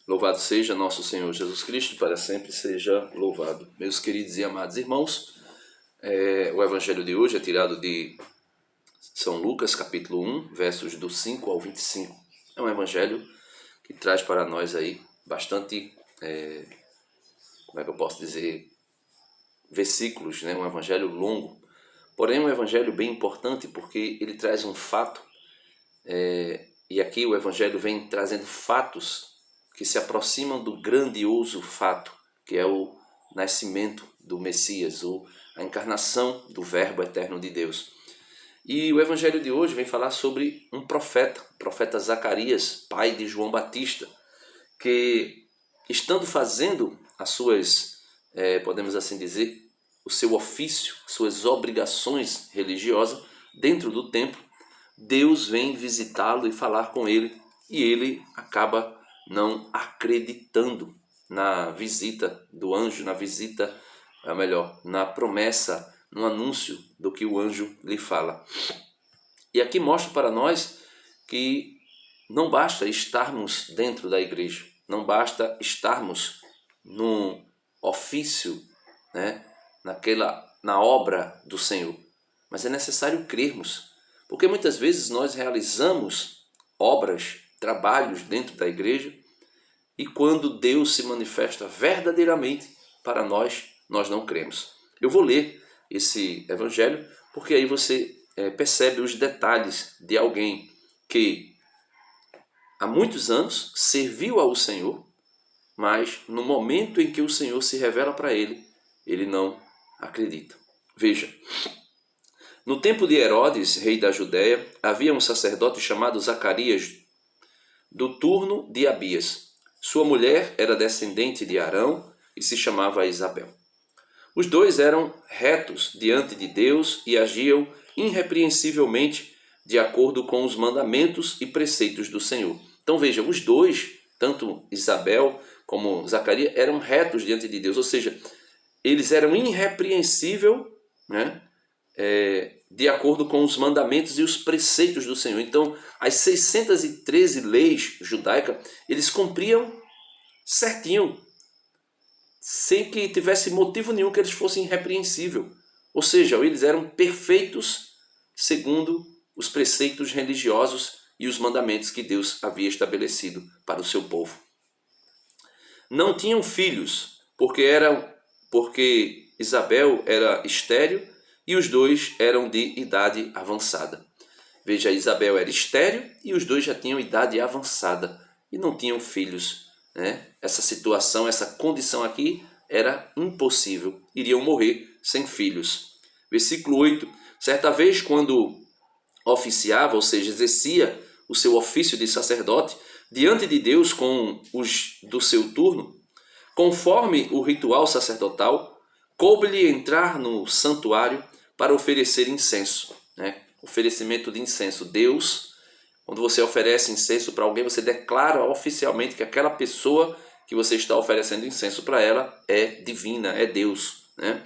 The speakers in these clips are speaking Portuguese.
Louvado seja nosso Senhor Jesus Cristo, para sempre seja louvado. Meus queridos e amados irmãos, o evangelho de hoje é tirado de São Lucas, capítulo 1, versos do 5 ao 25. É um evangelho que traz para nós aí bastante, como é que eu posso dizer, versículos, né? Um evangelho longo, porém um evangelho bem importante porque ele traz um fato, e aqui o evangelho vem trazendo fatos que se aproximam do grandioso fato, que é o nascimento do Messias, a encarnação do Verbo eterno de Deus. E o evangelho de hoje vem falar sobre um profeta, o profeta Zacarias, pai de João Batista, que estando fazendo as suas, podemos assim dizer, o seu ofício, suas obrigações religiosas dentro do templo, Deus vem visitá-lo e falar com ele, e ele acaba não acreditando na visita do anjo, na promessa, no anúncio do que o anjo lhe fala. E aqui mostra para nós que não basta estarmos dentro da igreja, não basta estarmos no ofício, né, na obra do Senhor, mas é necessário crermos, porque muitas vezes nós realizamos obras, trabalhos dentro da igreja, e quando Deus se manifesta verdadeiramente para nós, nós não cremos. Eu vou ler esse evangelho, porque aí você percebe os detalhes de alguém que há muitos anos serviu ao Senhor, mas no momento em que o Senhor se revela para ele, ele não acredita. Veja, no tempo de Herodes, rei da Judéia, havia um sacerdote chamado Zacarias, do turno de Abias. Sua mulher era descendente de Arão e se chamava Isabel. Os dois eram retos diante de Deus e agiam irrepreensivelmente de acordo com os mandamentos e preceitos do Senhor. Então veja, os dois, tanto Isabel como Zacarias, eram retos diante de Deus, ou seja, eles eram irrepreensíveis, né? De acordo com os mandamentos e os preceitos do Senhor. Então, as 613 leis judaicas, eles cumpriam certinho, sem que tivesse motivo nenhum que eles fossem irrepreensíveis. Ou seja, eles eram perfeitos segundo os preceitos religiosos e os mandamentos que Deus havia estabelecido para o seu povo. Não tinham filhos, porque Isabel era estéril e os dois eram de idade avançada. Veja, Isabel era estéril e os dois já tinham idade avançada e não tinham filhos, né? Essa situação, essa condição aqui era impossível. Iriam morrer sem filhos. Versículo 8. Certa vez, quando oficiava, ou seja, exercia o seu ofício de sacerdote, diante de Deus com os do seu turno, conforme o ritual sacerdotal, coube-lhe entrar no santuário para oferecer incenso, né? Oferecimento de incenso. Deus, quando você oferece incenso para alguém, você declara oficialmente que aquela pessoa que você está oferecendo incenso para ela é divina, é Deus, né?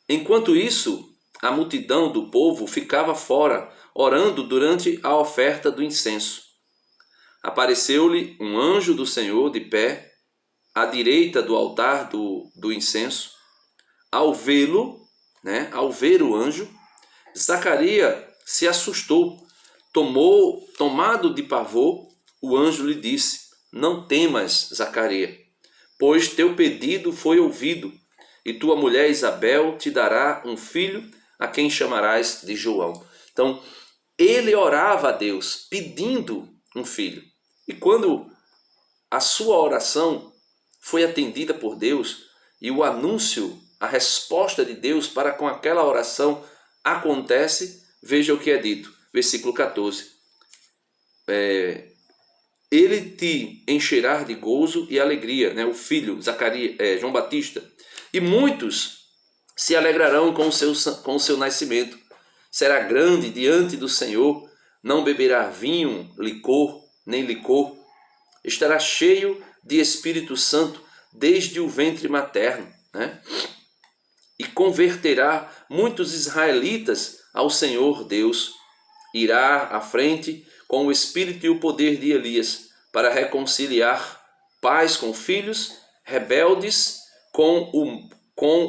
Enquanto isso, a multidão do povo ficava fora, orando durante a oferta do incenso. Apareceu-lhe um anjo do Senhor de pé, à direita do altar do incenso. Ao vê-lo, né, ao ver o anjo, Zacarias se assustou. Tomado de pavor, o anjo lhe disse: Não temas, Zacarias, pois teu pedido foi ouvido, e tua mulher Isabel te dará um filho, a quem chamarás de João. Então, ele orava a Deus, pedindo um filho. E quando a sua oração foi atendida por Deus, e o anúncio, a resposta de Deus para com aquela oração acontece, veja o que é dito, versículo 14. Ele te encherá de gozo e alegria, né? O filho, João Batista, e muitos se alegrarão com o seu nascimento. Será grande diante do Senhor, não beberá vinho, nem licor, estará cheio de Espírito Santo desde o ventre materno, né? E converterá muitos israelitas ao Senhor Deus. Irá à frente com o espírito e o poder de Elias, para reconciliar pais com filhos, rebeldes com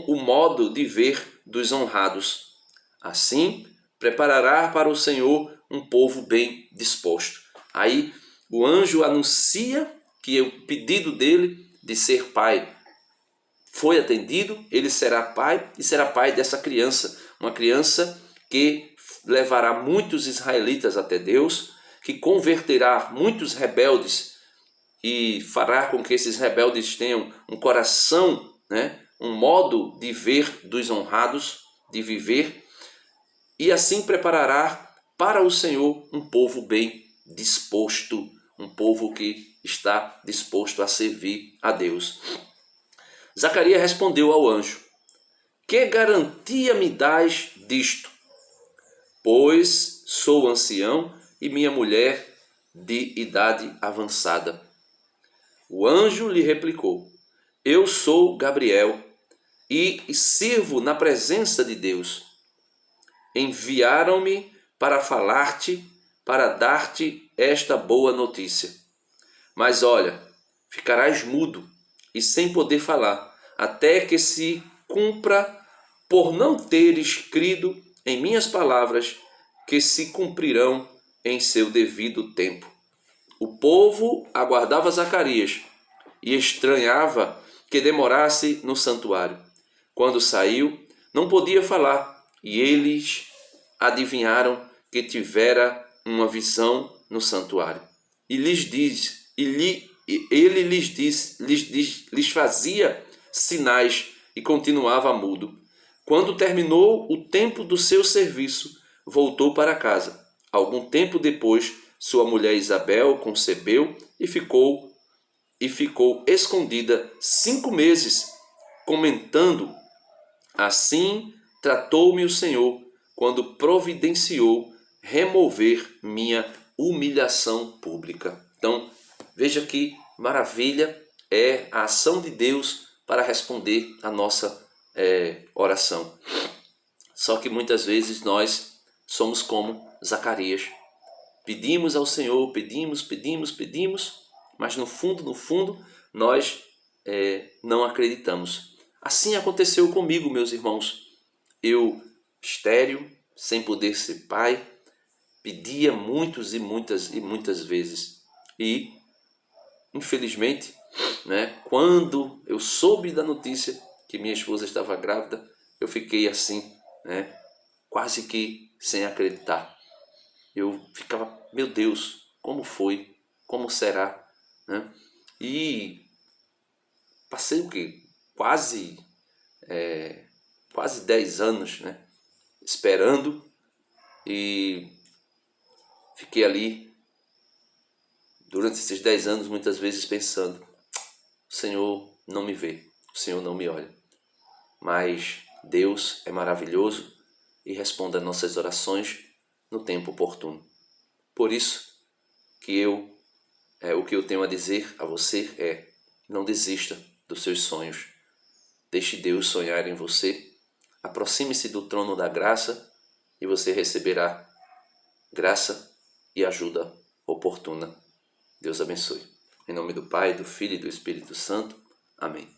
o modo de ver dos honrados. Assim, preparará para o Senhor um povo bem disposto. Aí o anjo anuncia que o pedido dele de ser pai foi atendido, ele será pai e será pai dessa criança, uma criança que levará muitos israelitas até Deus, que converterá muitos rebeldes e fará com que esses rebeldes tenham um coração, um modo de ver dos honrados, de viver, e assim preparará para o Senhor um povo bem disposto, um povo que está disposto a servir a Deus. Zacarias respondeu ao anjo: que garantia me dás disto? Pois sou ancião e minha mulher de idade avançada. O anjo lhe replicou: eu sou Gabriel e sirvo na presença de Deus. Enviaram-me para falar-te, para dar-te esta boa notícia. Mas olha, ficarás mudo e sem poder falar, até que se cumpra, por não teres crido em minhas palavras, que se cumprirão em seu devido tempo. O povo aguardava Zacarias e estranhava que demorasse no santuário. Quando saiu, não podia falar, e eles adivinharam que tivera uma visão no santuário. E ele lhes fazia sinais e continuava mudo. Quando terminou o tempo do seu serviço, voltou para casa. Algum tempo depois, sua mulher Isabel concebeu e ficou escondida 5 meses, comentando: assim tratou-me o Senhor, quando providenciou remover minha humilhação pública. Então, veja que maravilha é a ação de Deus para responder a nossa oração. Só que muitas vezes nós somos como Zacarias. Pedimos ao Senhor, pedimos, mas no fundo, nós não acreditamos. Assim aconteceu comigo, meus irmãos. Eu, estéril, sem poder ser pai, pedia muitas vezes. E, infelizmente, quando eu soube da notícia que minha esposa estava grávida, eu fiquei assim, quase que sem acreditar. Eu ficava, meu Deus, como foi? Como será? E passei o quê? Quase 10 anos, esperando, e fiquei ali durante esses 10 anos muitas vezes pensando: o Senhor não me vê, o Senhor não me olha. Mas Deus é maravilhoso e responde às nossas orações no tempo oportuno. Por isso que o que eu tenho a dizer a você é: não desista dos seus sonhos. Deixe Deus sonhar em você. Aproxime-se do trono da graça e você receberá graça e ajuda oportuna. Deus abençoe. Em nome do Pai, do Filho e do Espírito Santo. Amém.